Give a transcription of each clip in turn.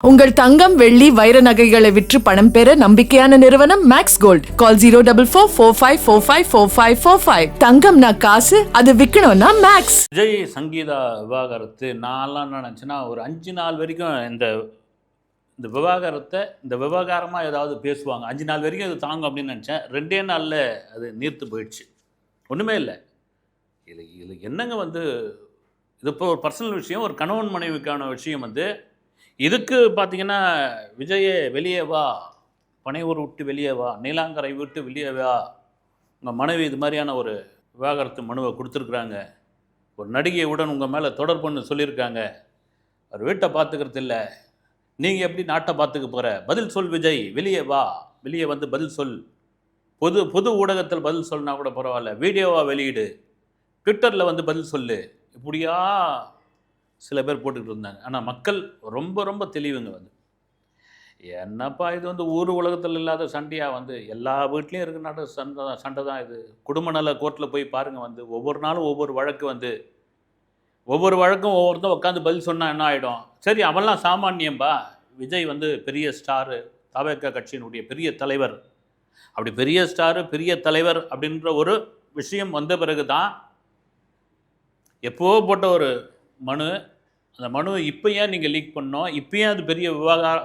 உங்கள் தங்கம் வெள்ளி வைர நகைகளை விற்று பணம் பெற நம்பிக்கையான நிறுவனம் மேக்ஸ் கோல்ட். கால் 04454545545. தங்கம்னா காசு, அது விற்கணும்னா மேக்ஸ். விஜய் சங்கீதா விவாகரத்து நான்லாம் நினச்சேன்னா ஒரு 5 நாள் வரைக்கும் இந்த விவாகரத்தை விவகாரமாக ஏதாவது பேசுவாங்க. 5 நாள் வரைக்கும் அது தாங்கும் அப்படின்னு நினச்சேன். 2 நாளில் அது நீர்த்து போயிடுச்சு. ஒன்றுமே இல்லை. இது என்னங்க இது இப்போ ஒரு பர்சனல் விஷயம், ஒரு கணவன் மனைவிக்கான விஷயம். இதுக்கு பார்த்தீங்கன்னா விஜயே வெளியே வா, பனையூர் விட்டு வெளியே வா, நீலாங்கரை விட்டு வெளியே வா, உங்கள் மனைவி இது மாதிரியான ஒரு விவாகரத்து மனுவை கொடுத்துருக்குறாங்க, ஒரு நடிகையுடன் உங்கள் மேலே தொடர்புன்னு சொல்லியிருக்காங்க, அவர் வீட்டை பார்த்துக்கிறது இல்லை, நீங்கள் எப்படி நாட்டை பார்த்துக்க போகிற, பதில் சொல் விஜய், வெளியே வா, வெளியே வந்து பதில் சொல், பொது ஊடகத்தில் பதில் சொல்லினா கூட பரவாயில்ல, வீடியோவாக வெளியிடு, ட்விட்டரில் பதில் சொல்லு, இப்படியா சில பேர் போட்டுக்கிட்டு இருந்தாங்க. ஆனால் மக்கள் ரொம்ப ரொம்ப தெளிவுங்க. என்னப்பா இது ஊர் உலகத்தில் இல்லாத சண்டையாக எல்லா வீட்லேயும் இருக்கிற நாட்டு சண்டை தான் இது. குடும்ப நல கோர்ட்டில் போய் பாருங்கள். ஒவ்வொரு நாளும் ஒவ்வொரு வழக்கு ஒவ்வொரு வழக்கும் ஒவ்வொருத்தரும் உட்காந்து பதில் சொன்னால் என்ன ஆகிடும்? சரி, அவன்லாம் சாமானியம்பா. விஜய் பெரிய ஸ்டாரு, தவேக கட்சியினுடைய பெரிய தலைவர். அப்படி பெரிய ஸ்டாரு, பெரிய தலைவர் அப்படின்ற ஒரு விஷயம் வந்த பிறகு தான் எப்போது போட்ட ஒரு மனு, அந்த மனு இப்போ ஏன் நீங்கள் லீக் பண்ணோம், இப்போ ஏன் அது பெரிய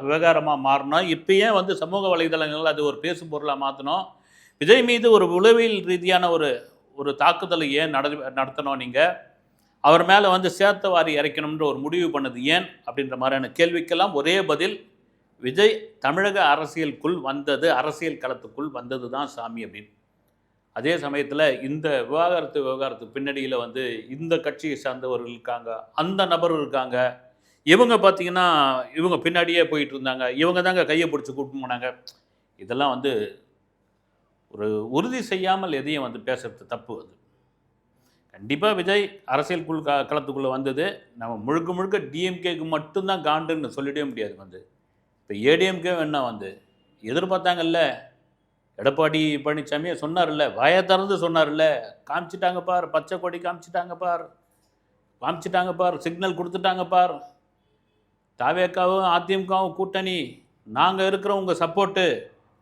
விவகாரமாக மாறணும், இப்போ ஏன் சமூக வலைதளங்கள் அது ஒரு பேசும் பொருளாக மாற்றணும், விஜய் மீது ஒரு உளவியல் ரீதியான ஒரு தாக்குதலை ஏன் நடத்தணும், நீங்கள் அவர் மேலே சேர்த்த வாரி இறைக்கணும்ன்ற ஒரு முடிவு பண்ணது ஏன் அப்படின்ற மாதிரியான கேள்விக்கெல்லாம் ஒரே பதில், விஜய் தமிழக அரசியலுக்குள் வந்தது, அரசியல் களத்துக்குள் வந்தது தான் சாமி அப்படின்னு. அதே சமயத்தில் இந்த விவகாரத்து பின்னணியில் இந்த கட்சியை சார்ந்தவர்கள் இருக்காங்க, அந்த நபர் இருக்காங்க, இவங்க பார்த்திங்கன்னா இவங்க பின்னாடியே போயிட்டு இருந்தாங்க, இவங்க தாங்க கையை பிடிச்சி கூப்பிட்டு போனாங்க. இதெல்லாம் ஒரு உறுதி செய்யாமல் எதையும் பேசுறது தப்பு. கண்டிப்பாக விஜய் அரசியல் களத்துக்குள்ளே வந்தது நம்ம முழுக்க டிஎம்கேக்கு மட்டும்தான் காண்டுன்னு சொல்லிடவே முடியாது. இப்போ ஏடிஎம்கே வேணா எதிர்பார்த்தாங்கல்ல, எடப்பாடி பழனிசாமியே சொன்னார்ல, வாயை திறந்து சொன்னார்ல, காமிச்சிட்டாங்க பார், பச்சை கொடி காமிச்சிட்டாங்க பார், சிக்னல் கொடுத்துட்டாங்க பார், தவேகாவும் அதிமுகவும் கூட்டணி, நாங்கள் இருக்கிறோம் உங்கள் சப்போர்ட்டு,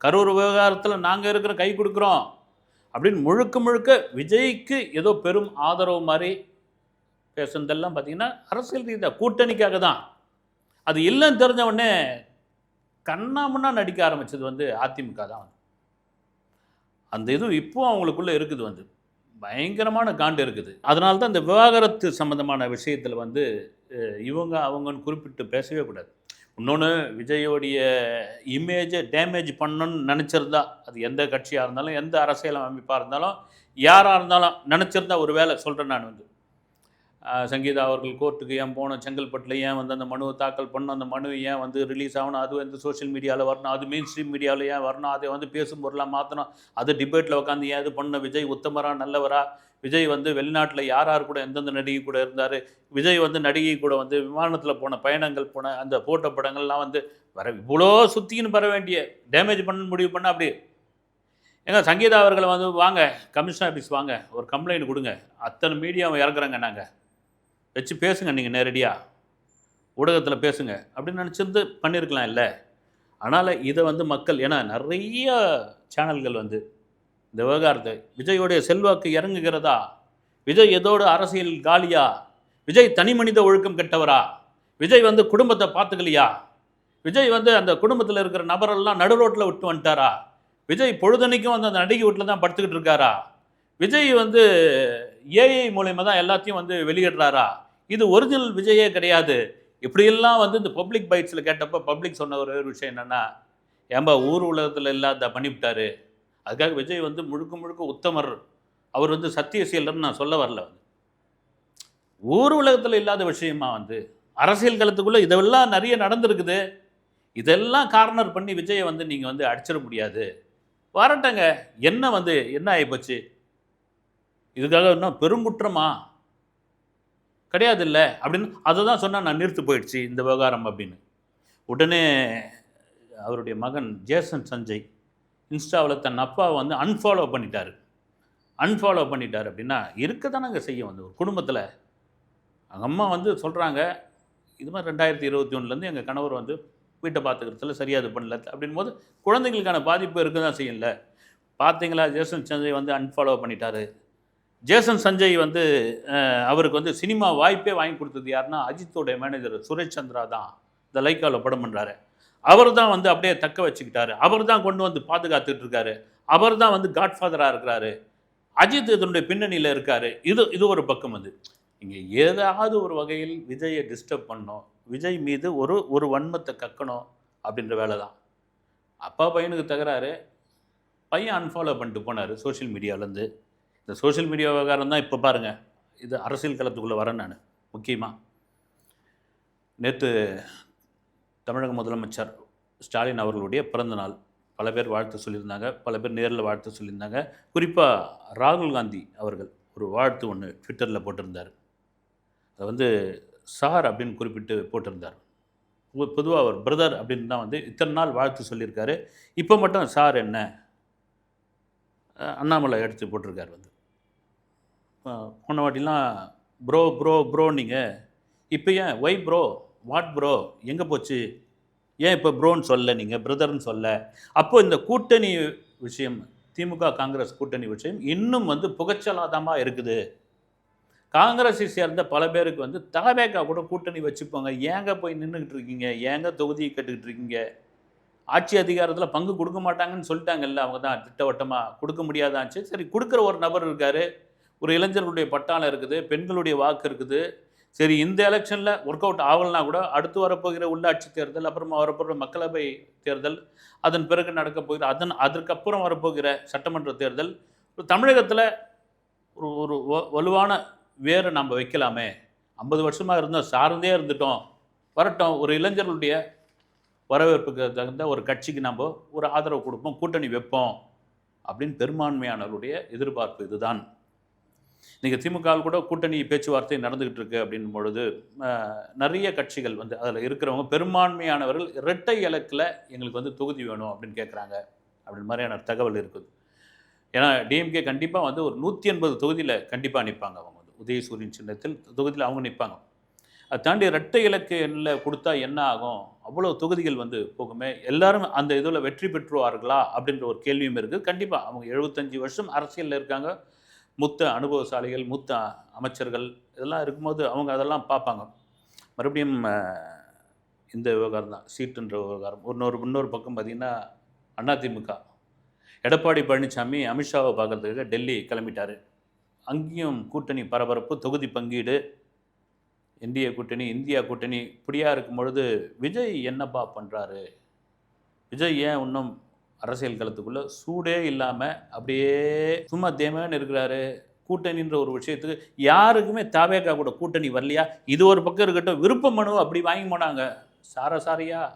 கரூர் விவகாரத்தில் நாங்கள் இருக்கிற கை கொடுக்குறோம் அப்படின்னு முழுக்க விஜய்க்கு ஏதோ பெரும் ஆதரவு மாதிரி பேசுனதெல்லாம் பார்த்திங்கன்னா அரசியல் ரீதியாக கூட்டணிக்காக தான். அது இல்லைன்னு தெரிஞ்ச உடனே கண்ணாமண்ணா நடிக்க ஆரம்பித்தது அதிமுக தான். அந்த இது இப்போ அவங்களுக்குள்ளே இருக்குது, பயங்கரமான காண்டு இருக்குது. அதனால தான் இந்த விவாகரத்து சம்மந்தமான விஷயத்தில் இவங்க அவங்கன்னு குறிப்பிட்டு பேசவே கூடாது. இன்னொன்று, விஜயோடைய இமேஜை டேமேஜ் பண்ணணும்னு நினச்சிருந்தா, அது எந்த கட்சியாக இருந்தாலும் எந்த அரசியல் அமைப்பாக இருந்தாலும் யாராக இருந்தாலும் நினச்சிருந்தா ஒரு வேலை சொல்கிறேன் நான். சங்கீதா அவர்கள் கோர்ட்டுக்கு ஏன் போகணும், செங்கல்பட்டில் ஏன் அந்த மனுவை தாக்கல் பண்ணணும், அந்த மனு ஏன் ரிலீஸ் ஆகணும், அது சோஷியல் மீடியாவில் வரணும், அது மெயின் ஸ்ட்ரீம் மீடியாவில் ஏன் வரணும், அதை பேசும் பொருளாக மாற்றணும், அது டிபேட்டில் உட்காந்து ஏன் இது பண்ண, விஜய் உத்தமரா நல்லவரா, விஜய் வெளிநாட்டில் யார் கூட எந்தெந்த நடிகை கூட இருந்தார், விஜய் நடிகை கூட விமானத்தில் போன பயணங்கள் போன அந்த போட்டோ படங்கள்லாம் வர இவ்வளோ சுற்றின்னு வர வேண்டிய டேமேஜ் பண்ண முடிவு பண்ண அப்படி ஏங்க சங்கீதா அவர்களை வாங்க கமிஷனர் ஆஃபீஸ் வாங்க, ஒரு கம்ப்ளைண்ட் கொடுங்க, அத்தனை மீடியாவை இறக்குறாங்க, நாங்கள் வச்சு பேசுங்க, நீங்கள் நேரடியாக ஊடகத்தில் பேசுங்க அப்படின்னு நினச்சிருந்து பண்ணியிருக்கலாம் இல்லை. ஆனால் இதை மக்கள், ஏன்னா நிறைய சேனல்கள் இந்த விவகாரத்தை விஜயோடைய செல்வாக்கு இறங்குகிறதா, விஜய் எதோடு அரசியல் காலியா, விஜய் தனி மனித ஒழுக்கம் கெட்டவரா, விஜய் குடும்பத்தை பார்த்துக்கலையா, விஜய் அந்த குடும்பத்தில் இருக்கிற நபரெல்லாம் நடு ரோட்டில் விட்டு வந்துட்டாரா, விஜய் பொழுதனைக்கும் அந்த நடிகை வீட்டில் தான் படுத்துக்கிட்டு இருக்காரா, விஜய் ஏஐ மூலயமா தான் எல்லாத்தையும் வெளியிடுறாரா, இது ஒரிஜினல் விஜயே கிடையாது. இப்படியெல்லாம் இந்த பப்ளிக் பைட்ஸில் கேட்டப்போ பப்ளிக் சொன்ன ஒரு விஷயம் என்னென்னா, ஏன்பா ஊர் உலகத்தில் இல்லாத பண்ணிவிட்டாரு, அதுக்காக விஜய் முழுக்க உத்தமர், அவர் சத்தியசீலர்னு நான் சொல்ல வரல. ஊர் உலகத்தில் இல்லாத விஷயமா அரசியல் களத்துக்குள்ளே இதெல்லாம் நிறைய நடந்திருக்குது. இதெல்லாம் கார்னர் பண்ணி விஜயை நீங்கள் அடிச்சிட முடியாது. வரட்டங்க, என்ன என்ன ஆகிப்போச்சு, இதுக்காக இன்னும் பெருங்குற்றமா கிடையாது இல்லை அப்படின்னு அதை தான் சொன்னால் நான் நிறுத்து போயிடுச்சு இந்த விவகாரம் அப்படின்னு. உடனே அவருடைய மகன் ஜேசன் சஞ்சய் இன்ஸ்டாவில் தன் அப்பாவை அன்ஃபாலோ பண்ணிட்டார். அப்படின்னா இருக்க தானங்க செய்யும் ஒரு குடும்பத்தில். அவங்க அம்மா சொல்கிறாங்க, இது மாதிரி 2021 எங்கள் கணவர் வீட்டை பார்த்துக்கிறதுல சரியாக இது பண்ணல அப்படின் போது குழந்தைங்களுக்கான பாதிப்பு இருக்க தான் செய்யல. பார்த்தீங்களா, ஜேசன் சஞ்சய் வந்து அன்ஃபாலோ பண்ணிட்டாரு. ஜேசன் சஞ்சய் வந்து அவருக்கு வந்து சினிமா வாய்ப்பே வாங்கி கொடுத்தது யாருன்னா, அஜித்தோடைய மேனேஜர் சுரேஷ் சந்திரா தான். இந்த லைக்காவில் படம் பண்ணுறாரு. அவர் தான் வந்து அப்படியே தக்க வச்சுக்கிட்டாரு. அவர் தான் கொண்டு வந்து பாதுகாத்துட்டு இருக்காரு. அவர் தான் வந்து காட்ஃபாதராக இருக்கிறாரு. அஜித் இதனுடைய பின்னணியில் இருக்காரு. இது ஒரு பக்கம் வந்து இங்கே ஏதாவது ஒரு வகையில் விஜயை டிஸ்டர்ப் பண்ணணும், விஜய் மீது ஒரு வன்மத்தை கக்கணும் அப்படின்ற வேலை தான். அப்பா பையனுக்கு தகராறு, பையன் அன்ஃபாலோ பண்ணிட்டு போனார் சோஷியல் மீடியாவிலேருந்து. இந்த சோஷியல் மீடியா விவகாரம் தான் இப்போ பாருங்கள், இது அரசியல் களத்துக்குள்ளே வரேன் நான். முக்கியமாக நேற்று தமிழக முதலமைச்சர் ஸ்டாலின் அவர்களுடைய பிறந்த நாள். பல பேர் வாழ்த்து சொல்லியிருந்தாங்க, பல பேர் நேரில் வாழ்த்து சொல்லியிருந்தாங்க. குறிப்பாக ராகுல் காந்தி அவர்கள் ஒரு வாழ்த்து ஒன்று ட்விட்டரில் போட்டிருந்தார். அதை வந்து சார் அப்படின்னு குறிப்பிட்டு போட்டிருந்தார். பொதுவாக அவர் பிரதர் அப்படின்னு தான் வந்து இத்தனை நாள் வாழ்த்து சொல்லியிருக்காரு. இப்போ மட்டும் சார் என்ன அண்ணாமலை எடுத்து போட்டிருக்காரு. வந்து போன வாட்டிலாம் ப்ரோ ப்ரோ ப்ரோ நீங்கள் இப்போ ஏன் ஒய் ப்ரோ வாட் ப்ரோ எங்கே போச்சு, ஏன் இப்போ ப்ரோன்னு சொல்ல, நீங்கள் பிரதர்னு சொல்ல. அப்போது இந்த கூட்டணி விஷயம், திமுக காங்கிரஸ் கூட்டணி விஷயம் இன்னும் வந்து புகைச்சலாதமாக இருக்குது. காங்கிரஸை சேர்ந்த பல பேருக்கு வந்து தலவேக்கா கூட கூட்டணி வச்சுப்போங்க, ஏங்க போய் நின்றுக்கிட்டு இருக்கீங்க, ஏங்க தொகுதியை கேட்டுக்கிட்டு இருக்கீங்க, ஆட்சி அதிகாரத்தில் பங்கு கொடுக்க மாட்டாங்கன்னு சொல்லிட்டாங்கல்ல, அவங்க தான் திட்டவட்டமாக கொடுக்க முடியாதாச்சு. சரி, கொடுக்குற ஒரு நபர் இருக்கார், ஒரு இளைஞர்களுடைய பட்டாளம் இருக்குது, பெண்களுடைய வாக்கு இருக்குது. சரி, இந்த எலெக்ஷனில் ஒர்க் அவுட் ஆகலைனா கூட அடுத்து வரப்போகிற உள்ளாட்சி தேர்தல், அப்புறமா வரப்போகிற மக்களவை தேர்தல், அதன் பிறகு நடக்க போகிற அதற்கப்புறம் வரப்போகிற சட்டமன்ற தேர்தல், தமிழகத்தில் ஒரு வலுவான வேறு நம்ம வைக்கலாமே. 50 வருஷமாக இருந்தோம், சார்ந்தே இருந்துட்டோம், வரட்டும், ஒரு இளைஞர்களுடைய வரவேற்புக்கு தகுந்த ஒரு கட்சிக்கு நம்ம ஒரு ஆதரவு கொடுப்போம், கூட்டணி வைப்போம் அப்படின்னு பெரும்பான்மையானவருடைய எதிர்பார்ப்பு இதுதான். நீங்கள் திமுக கூட கூட்டணி பேச்சுவார்த்தை நடந்துக்கிட்டு இருக்கு அப்படின் பொழுது நிறைய கட்சிகள் வந்து அதில் இருக்கிறவங்க பெரும்பான்மையானவர்கள் இரட்டை இலக்கில் எங்களுக்கு வந்து தொகுதி வேணும் அப்படின்னு கேட்குறாங்க அப்படின்னு மாதிரியான தகவல் இருக்குது. ஏன்னா டிஎம்கே கண்டிப்பாக வந்து ஒரு 180 தொகுதியில் கண்டிப்பாக நிற்பாங்க. அவங்க வந்து உதயசூரியன் சின்னத்தில் தொகுதியில் அவங்க நிற்பாங்க. அதை தாண்டி இரட்டை இலக்கில் கொடுத்தா என்ன ஆகும், அவ்வளோ தொகுதிகள் வந்து போகுமே, எல்லாரும் அந்த இதில் வெற்றி பெற்றுவார்களா அப்படின்ற ஒரு கேள்வியும் இருக்குது. கண்டிப்பாக அவங்க 75 வருஷம் அரசியலில் இருக்காங்க, மூத்த அனுபவசாலிகள், மூத்த அமைச்சர்கள், இதெல்லாம் இருக்கும்போது அவங்க அதெல்லாம் பார்ப்பாங்க. மறுபடியும் இந்த விவகாரம் தான், சீட்டுன்ற விவகாரம். இன்னொரு பக்கம் பார்த்திங்கன்னா அதிமுக எடப்பாடி பழனிசாமி அமித்ஷாவை பார்க்குறதுக்கு டெல்லி கிளம்பிட்டார். அங்கேயும் கூட்டணி பரபரப்பு, தொகுதி பங்கீடு, இந்திய கூட்டணி, இந்தியா கூட்டணி இப்படியாக இருக்கும் பொழுது விஜய் என்னப்பா பண்ணுறாரு, விஜய் ஏன் இன்னும் அரசியல் களத்துக்குள்ளே சூடே இல்லாமல் அப்படியே சும்மா தேமன்னு இருக்கிறாரு. கூட்டணின்ற ஒரு விஷயத்துக்கு யாருக்குமே தாவேக்கா கூட கூட்டணி வரலையா, இது ஒரு பக்கம் இருக்கட்டும், விருப்ப மனு அப்படி வாங்கி போனாங்க, சாரியாக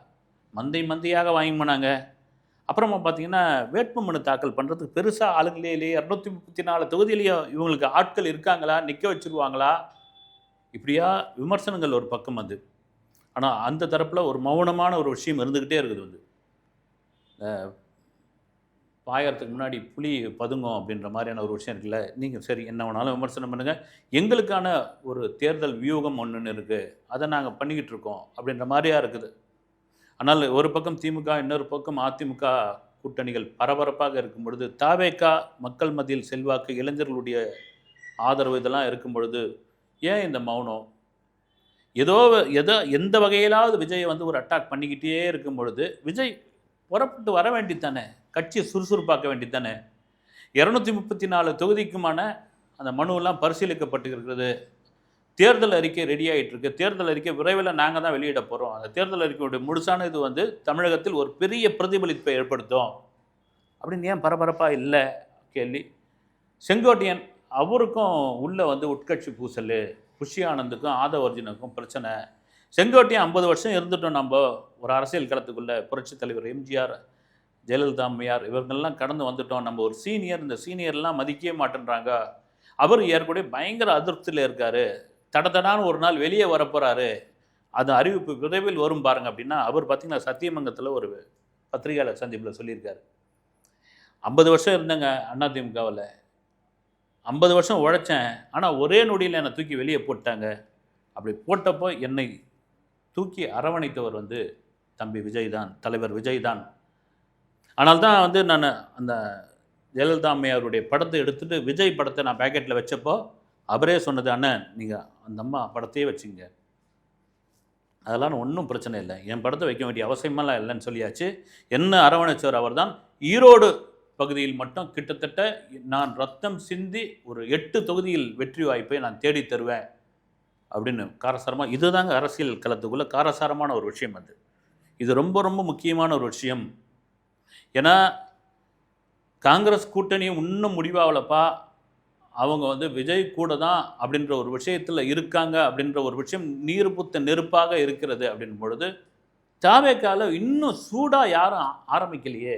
மந்தையாக வாங்கி போனாங்க. அப்புறமா பார்த்தீங்கன்னா வேட்புமனு தாக்கல் பண்ணுறதுக்கு பெருசாக ஆளுங்களே இல்லையே, 234 தொகுதியிலையும் இவங்களுக்கு ஆட்கள் இருக்காங்களா, நிற்க வச்சுருவாங்களா, இப்படியா விமர்சனங்கள் ஒரு பக்கம் வந்து. ஆனால் அந்த தரப்பில் ஒரு மௌனமான ஒரு விஷயம் இருந்துக்கிட்டே இருக்குது. வந்து பாயறதுக்கு முன்னாடி புலி பதுங்கும் அப்படின்ற மாதிரியான ஒரு விஷயம் இருக்குல்ல. நீங்கள் சரி என்ன வேணாலும் விமர்சனம் பண்ணுங்கள், எங்களுக்கான ஒரு தேர்தல் வியூகம் ஒன்றுன்னு இருக்குது, அதை நாங்கள் பண்ணிக்கிட்டு இருக்கோம் அப்படின்ற மாதிரியாக இருக்குது. ஆனால் ஒரு பக்கம் திமுக, இன்னொரு பக்கம் அதிமுக கூட்டணிகள் பரபரப்பாக இருக்கும் பொழுது, தாவேக்கா மக்கள் மத்தியில் செல்வாக்கு, இளைஞர்களுடைய ஆதரவு இதெல்லாம் இருக்கும் பொழுது ஏன் இந்த மௌனம்? எந்த வகையிலாவது விஜயை வந்து ஒரு அட்டாக் பண்ணிக்கிட்டே இருக்கும் பொழுது விஜய் புறப்பட்டு வர வேண்டித்தானே, கட்சியை சுறுசுறுப்பாக்க வேண்டித்தானே. 234 தொகுதிக்குமான அந்த மனுவெல்லாம் பரிசீலிக்கப்பட்டு இருக்கிறது. தேர்தல் அறிக்கை ரெடி ஆகிட்டு இருக்கு. தேர்தல் அறிக்கை விரைவில் நாங்கள் தான் வெளியிட போகிறோம். அந்த தேர்தல் அறிக்கையுடைய முழுசான இது வந்து தமிழகத்தில் ஒரு பெரிய பிரதிபலிப்பை ஏற்படுத்தும் அப்படின்னு ஏன் பரபரப்பாக இல்லை கேள்வி. செங்கோட்டையன் அவருக்கும் உள்ளே வந்து உட்கட்சி பூசல், புஷி ஆனந்துக்கும் ஆதவர்ஜுனுக்கும் பிரச்சனை. செங்கோட்டையன் 50 வருஷம் இருந்துட்டோம் நம்ம ஒரு அரசியல் களத்துக்குள்ளே. புரட்சித் தலைவர் எம்ஜிஆர், ஜெயலலிதா அம்மையார் இவர்கள்லாம் கடந்து வந்துட்டோம். நம்ம ஒரு சீனியர், இந்த சீனியர்லாம் மதிக்கவே மாட்டேன்றாங்க. அவர் ஏற்கனவே பயங்கர அதிருப்தியில் இருக்கார். தடத்தடான்னு ஒரு நாள் வெளியே வரப்போகிறாரு, அது அறிவிப்பு விரைவில் வரும் பாருங்க அப்படின்னா அவர் பார்த்திங்கன்னா சத்தியமங்கத்தில் ஒரு பத்திரிகையாளர் சந்திப்பில் சொல்லியிருக்காரு, 50 வருஷம் இருந்தேங்க அதிமுகவில், 50 வருஷம் உழைச்சேன், ஆனால் ஒரே நொடியில் என்னை தூக்கி வெளியே போட்டாங்க. அப்படி போட்டப்போ என்னை தூக்கி அரவணைத்தவர் வந்து தம்பி விஜய் தான், தலைவர் விஜய் தான். ஆனால் தான் வந்து நான் அந்த ஜெயலலிதா அம்மையாருடைய படத்தை எடுத்துகிட்டு விஜய் படத்தை நான் பேக்கெட்டில் வச்சப்போ அவரே சொன்னது, அண்ணன் நீங்கள் அந்த அம்மா படத்தையே வச்சுங்க, அதெல்லாம் ஒன்றும் பிரச்சனை இல்லை, என் படத்தை வைக்க வேண்டிய அவசியமெல்லாம் இல்லைன்னு சொல்லியாச்சு. என்ன அரவணைச்சவர் அவர் தான். ஈரோடு பகுதியில் மட்டும் கிட்டத்தட்ட நான் ரத்தம் சிந்தி ஒரு 8 தொகுதியில் வெற்றி வாய்ப்பை நான் தேடி தருவேன் அப்படின்னு காரசாரமாக. இதுதாங்க அரசியல் களத்துக்குள்ளே காரசாரமான ஒரு விஷயம். அது இது ரொம்ப ரொம்ப முக்கியமான ஒரு விஷயம். ஏன்னா காங்கிரஸ் கூட்டணி இன்னும் முடிவாகலப்பா, அவங்க வந்து விஜய் கூட தான் அப்படின்ற ஒரு விஷயத்தில் இருக்காங்க அப்படின்ற ஒரு விஷயம் நீர்புத்த நெருப்பாக இருக்கிறது அப்படின் பொழுது தாவேக்கால இன்னும் சூடாக யாரும் ஆரம்பிக்கலையே.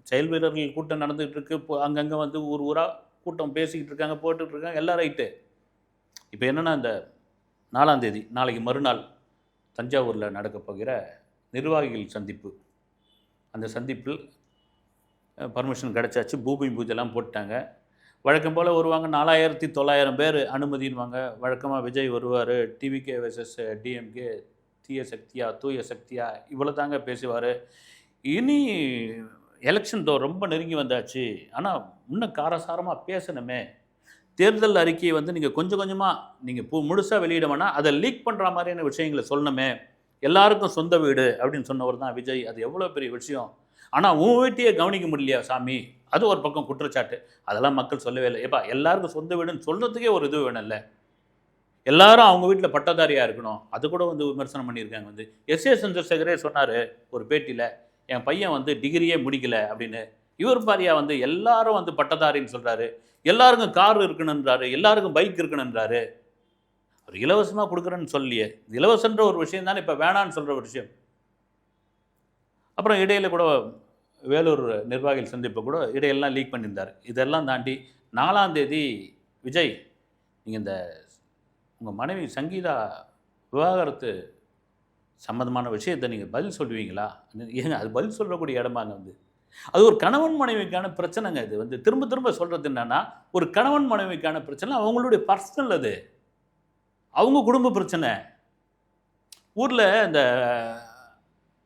செயல் வீரர்கள் கூட்டம் நடந்துகிட்டு இருக்கு, இப்போ அங்கங்கே வந்து ஊராக கூட்டம் பேசிக்கிட்டு இருக்காங்க, போட்டுக்கிட்டு இருக்காங்க, எல்லாம் ரைட்டு. இப்போ என்னென்னா இந்த 4ஆம் தேதி நாளைக்கு மறுநாள் தஞ்சாவூரில் நடக்கப் போகிற நிர்வாகிகள் சந்திப்பு. அந்த சந்திப்பில் பர்மிஷன் கிடச்சாச்சு, பூமி பூஜைலாம் போட்டாங்க. வழக்கம் போல் வருவாங்க, 4900 பேர் அனுமதின்வாங்க. வழக்கமாக விஜய் வருவார், டிவிகே வெர்சஸ் டிஎம்கே, தீய சக்தியா தூய சக்தியா இவ்வளோ தாங்க பேசுவார். இனி எலெக்ஷன் ரொம்ப நெருங்கி வந்தாச்சு, ஆனால் இன்னும் காரசாரமாக பேசணுமே. தேர்தல் அறிக்கையை வந்து நீங்கள் கொஞ்சம் கொஞ்சமாக நீங்கள் முழுசாக வெளியிட வேணால் அதை லீக் பண்ணுற மாதிரியான விஷயங்களை சொல்லணுமே. எல்லாருக்கும் சொந்த வீடு அப்படின்னு சொன்னவர் தான் விஜய். அது எவ்வளோ பெரிய விஷயம். ஆனால் உன் வீட்டையே கவனிக்க முடியலையா சாமி, அது ஒரு பக்கம் குற்றச்சாட்டு. அதெல்லாம் மக்கள் சொல்லவே இல்லை. ஏப்பா எல்லாருக்கும் சொந்த வீடுன்னு சொல்கிறதுக்கே ஒரு இது வேணும்ல. எல்லாரும் அவங்க வீட்டில் பட்டதாரியாக இருக்கணும், அது கூட வந்து விமர்சனம் பண்ணியிருக்காங்க. வந்து எஸ் ஏ சந்திரசேகரே சொன்னார் ஒரு பேட்டியில், என் பையன் வந்து டிகிரியே முடிக்கலை அப்படின்னு. இவர் பாரியா வந்து எல்லாரும் வந்து பட்டதாரின்னு சொல்கிறாரு, எல்லாருக்கும் கார் இருக்கணுன்றாரு, எல்லாருக்கும் பைக் இருக்கணுன்றாரு. அவர் இலவசமாக கொடுக்குறேன்னு சொல்லியே, இலவசன்ற ஒரு விஷயம் தானே இப்போ வேணான்னு சொல்கிற ஒரு விஷயம். அப்புறம் இடையில கூட வேலூர் நிர்வாகிகள் சந்திப்பை கூட இடையெல்லாம் லீக் பண்ணியிருந்தார். இதெல்லாம் தாண்டி 4ஆம் தேதி விஜய் நீங்கள் இந்த உங்கள் மனைவி சங்கீதா விவாகரத்து சம்மந்தமான விஷயத்தை நீங்கள் பதில் சொல்லுவீங்களா? ஏங்க அது பதில் சொல்லக்கூடிய இடமாங்க. வந்து அது ஒரு கணவன் மனைவிக்கான பிரச்சனைங்க. இது வந்து திரும்ப திரும்ப சொல்கிறது என்னென்னா, ஒரு கணவன் மனைவிக்கான பிரச்சனை அவங்களுடைய பர்சனல், அது அவங்க குடும்ப பிரச்சனை. ஊரில் இந்த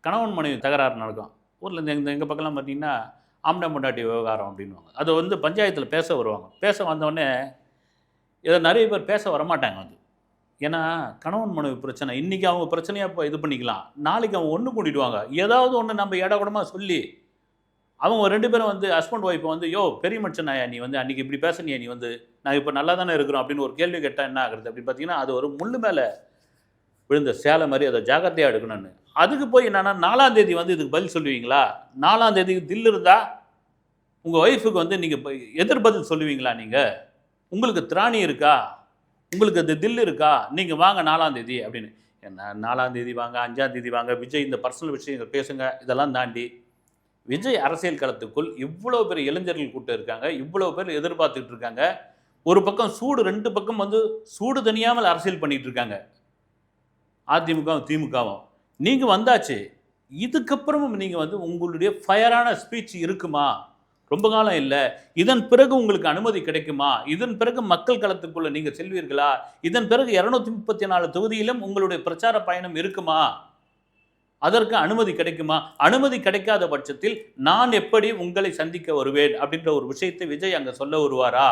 கணவன் மனைவி தகராறு நடக்கும். ஊரில் இந்த எங்கள் பக்கம்லாம் பார்த்தீங்கன்னா ஆம்டா பொண்டாட்டி விவகாரம் அப்படின்வாங்க. அதை வந்து பஞ்சாயத்தில் பேச வருவாங்க. பேச வந்தோடனே இதை நிறைய பேர் பேச வரமாட்டாங்க. வந்து ஏன்னா கணவன் மனைவி பிரச்சனை, இன்றைக்கி அவங்க பிரச்சனையாக இப்போ இது பண்ணிக்கலாம், நாளைக்கு அவங்க ஒன்று கூட்டிடுவாங்க. ஏதாவது ஒன்று நம்ம இடக்கூடமாக சொல்லி அவங்க 2 பேரும் வந்து ஹஸ்பண்ட் ஒய்ஃபை வந்து, யோ பெரிய மனுஷனாயா நீ வந்து அன்றைக்கி இப்படி பேசுனியா, நீ வந்து நான் இப்போ நல்லா தானே இருக்கிறோம் அப்படின்னு ஒரு கேள்வி கேட்டால் என்ன ஆகுறது அப்படின்னு பார்த்தீங்கன்னா, அது ஒரு முள்ளு மேலே விழுந்த சேலை மாதிரி அதை ஜாக்கிரதையாக எடுக்கணும்னு. அதுக்கு போய் என்னென்னா 4ஆம் தேதி வந்து இதுக்கு பதில் சொல்லுவீங்களா? 4ஆம் தேதிக்கு தில் இருந்தால் உங்கள் ஒய்ஃபுக்கு வந்து நீங்கள் எதிர்பதில் சொல்லுவீங்களா? நீங்கள் உங்களுக்கு திராணி இருக்கா? உங்களுக்கு அது தில் இருக்கா? நீங்கள் வாங்க 4ஆம் தேதி அப்படின்னு. என்ன 4ஆம் தேதி வாங்க, 5ஆம் தேதி வாங்க, விஜய் இந்த பர்சனல் விஷயங்கள் பேசுங்க. இதெல்லாம் தாண்டி விஜய் அரசியல் களத்துக்குள் இவ்வளோ பெரிய இளைஞர்கள் கூட்டம் இருக்காங்க, இவ்வளோ பேர் எதிர்பார்த்துக்கிட்டு இருக்காங்க. ஒரு பக்கம் சூடு, 2 பக்கம் வந்து சூடு தனியாமல் அரசியல் பண்ணிகிட்டு இருக்காங்க, அதிமுகவும் திமுகவும். நீங்கள் வந்தாச்சு, இதுக்கப்புறமும் நீங்கள் வந்து உங்களுடைய ஃபயரான ஸ்பீச் இருக்குமா? ரொம்ப காலம் இல்லை. இதன் பிறகு உங்களுக்கு அனுமதி கிடைக்குமா? இதன் பிறகு மக்கள் களத்துக்குள்ளே நீங்கள் செல்வீர்களா? இதன் பிறகு 234 தொகுதியிலும் உங்களுடைய பிரச்சார பயணம் இருக்குமா? அதற்கு அனுமதி கிடைக்குமா? அனுமதி கிடைக்காத பட்சத்தில் நான் எப்படி உங்களை சந்திக்க வருவேன் அப்படின்ற ஒரு விஷயத்தை விஜய் அங்கே சொல்ல வருவாரா?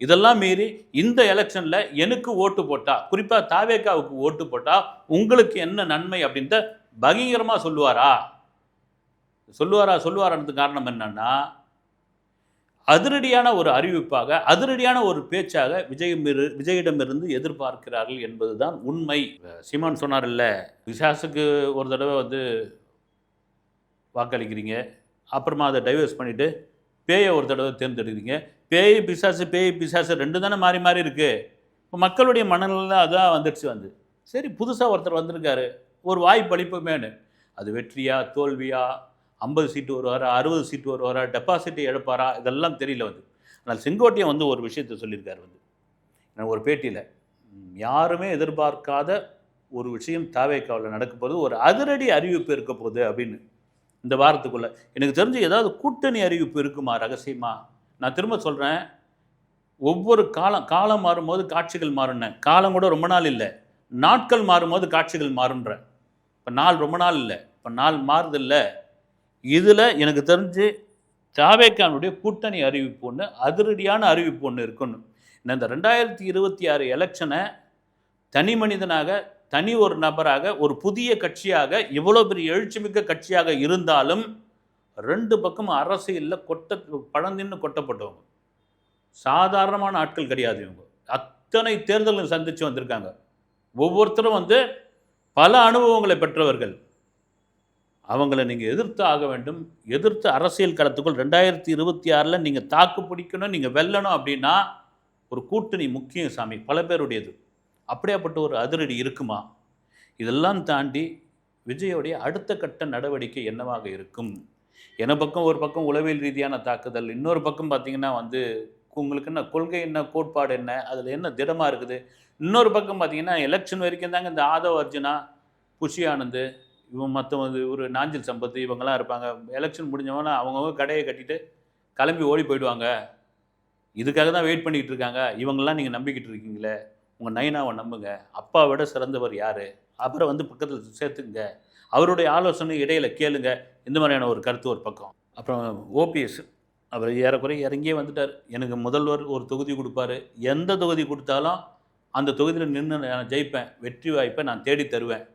இதெல்லாம் மீறி இந்த எலெக்ஷனில் எனக்கு ஓட்டு போட்டா, குறிப்பாக தாவேக்காவுக்கு ஓட்டு போட்டா உங்களுக்கு என்ன நன்மை அப்படின்ற பகிரங்கமாக சொல்லுவாரான்றதுக்கு காரணம் என்னன்னா, அதிரடியான ஒரு அறிவிப்பாக, அதிரடியான ஒரு பேச்சாக விஜயிடமிருந்து எதிர்பார்க்கிறார்கள் என்பதுதான் உண்மை. சீமான் சொன்னார் இல்லை, பிசாசுக்கு ஒரு தடவை வந்து வாக்களிக்கிறீங்க, அப்புறமா அதை டைவர்ஸ் பண்ணிவிட்டு பேயை ஒரு தடவை தேர்ந்தெடுக்கிறீங்க. பேய் பிசாசு 2 தானே மாறி மாறி இருக்குது. இப்போ மக்களுடைய மனநிலை அதான் வந்துடுச்சு. வந்து சரி, புதுசாக ஒருத்தர் வந்திருக்காரு, ஒரு வாய்ப்பு அளிப்போமேனு. அது வெற்றியா தோல்வியா, 50 சீட்டு வருவாரா, 60 சீட்டு வருவாரா, டெபாசிட்டை எடுப்பாரா, இதெல்லாம் தெரியல. வந்து ஆனால் செங்கோட்டையன் வந்து ஒரு விஷயத்தை சொல்லியிருக்காரு. வந்து ஒரு பேட்டியில், யாருமே எதிர்பார்க்காத ஒரு விஷயம் தாவேக்காவில் நடக்க போகுது, ஒரு அதிரடி அறிவிப்பு இருக்க போகுது அப்படின்னு. இந்த வாரத்துக்குள்ளே எனக்கு தெரிஞ்சு ஏதாவது கூட்டணி அறிவிப்பு இருக்குமா ரகசியமா? நான் திரும்ப சொல்கிறேன், ஒவ்வொரு காலம் மாறும்போது காட்சிகள் மாறுனேன். காலம் கூட ரொம்ப நாள் இல்லை, நாட்கள் மாறும்போது காட்சிகள் மாறுன்றேன். இப்போ நாள் ரொம்ப நாள் இல்லை, இப்போ இப்போ நாள் மாறுதில்ல. இதில் எனக்கு தெரிஞ்சு தாவேக்கானுடைய கூட்டணி அறிவிப்பு ஒன்று, அதிரடியான அறிவிப்பு ஒன்று இருக்கணும். இந்த 2026 எலெக்ஷனை தனி மனிதனாக, தனி ஒரு நபராக, ஒரு புதிய கட்சியாக, இவ்வளோ பெரிய எழுச்சிமிக்க கட்சியாக இருந்தாலும் 2 பக்கம் அரசியலில் பழந்தின்னு கொட்டப்பட்டவங்க. சாதாரணமான ஆட்கள் கிடையாது இவங்க. அத்தனை தேர்தல்களை சந்தித்து வந்திருக்காங்க. ஒவ்வொருத்தரும் பல அனுபவங்களை பெற்றவர்கள். அவங்கள நீங்கள் எதிர்த்து ஆக வேண்டும். எதிர்த்து அரசியல் களத்துக்குள் 2026 நீங்கள் தாக்கு பிடிக்கணும், நீங்கள் வெல்லணும் அப்படின்னா ஒரு கூட்டணி முக்கியம் சாமி, பல பேருடையது. அப்படியாப்பட்ட ஒரு அதிரடி இருக்குமா? இதெல்லாம் தாண்டி விஜயோடைய அடுத்த கட்ட நடவடிக்கை என்னவாக இருக்கும்? ஒரு பக்கம் உளவியல் ரீதியான தாக்குதல், இன்னொரு பக்கம் பார்த்தீங்கன்னா உங்களுக்கு என்ன கொள்கை, என்ன கோட்பாடு, என்ன அதில் என்ன திடமாக இருக்குது. இன்னொரு பக்கம் பார்த்தீங்கன்னா எலெக்ஷன் வரைக்கும் தாங்க இந்த ஆதவ் அர்ஜுனா, புஷி ஆனந்த், இவன் மற்றவங்க ஒரு நாஞ்சில் சம்பத் இவங்கெல்லாம் இருப்பாங்க. எலெக்ஷன் முடிஞ்சவொன்னே அவங்கவுங்க கடையை கட்டிட்டு கிளம்பி ஓடி போயிடுவாங்க. இதுக்காக தான் வெயிட் பண்ணிக்கிட்டு இருக்காங்க. இவங்கெல்லாம் நீங்கள் நம்பிக்கிட்டு இருக்கீங்களே, உங்கள் நைனாவை நம்புங்க. அப்பா விட சிறந்தவர் யார்? அப்புறம் பக்கத்தில் சேர்த்துங்க, அவருடைய ஆலோசனை இடையில கேளுங்க. இந்த மாதிரியான ஒரு கருத்து ஒரு பக்கம். அப்புறம் ஓபிஎஸ் அவர் ஏறக்குறைய இறங்கியே வந்துட்டார். எனக்கு முதல்வர் ஒரு தொகுதி கொடுப்பாரு, எந்த தொகுதி கொடுத்தாலும் அந்த தொகுதியில் நின்று நான் ஜெயிப்பேன், வெற்றி வாய்ப்பை நான் தேடி தருவேன்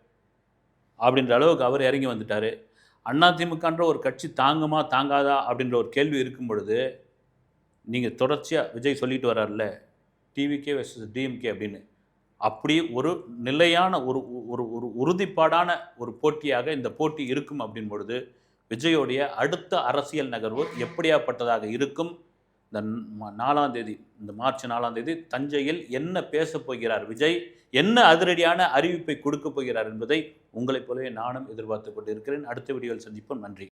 அப்படின்ற அளவுக்கு அவர் இறங்கி வந்துட்டார். அதிமுகன்ற ஒரு கட்சி தாங்குமா தாங்காதா அப்படின்ற ஒரு கேள்வி இருக்கும் பொழுது, நீங்கள் தொடர்ச்சியாக விஜய் சொல்லிட்டு வர்றார்ல, டிவிகே வெர்சஸ் டிஎம்கே அப்படின்னு, அப்படி ஒரு நிலையான ஒரு ஒரு ஒரு உறுதிப்பாடான ஒரு போட்டியாக இந்த போட்டி இருக்கும் அப்படின் பொழுது, விஜயோடைய அடுத்த அரசியல் நகர்வு எப்படியாப்பட்டதாக இருக்கும்? இந்த 4ஆம் தேதி, இந்த மார்ச் 4ஆம் தேதி தஞ்சையில் என்ன பேசப் போகிறார் விஜய், என்ன அதிரடியான அறிவிப்பை கொடுக்க போகிறார் என்பதை உங்களைப் போலவே நானும் எதிர்பார்த்து கொண்டு இருக்கிறேன். அடுத்த வீடியோவில் சந்திப்போம். நன்றி.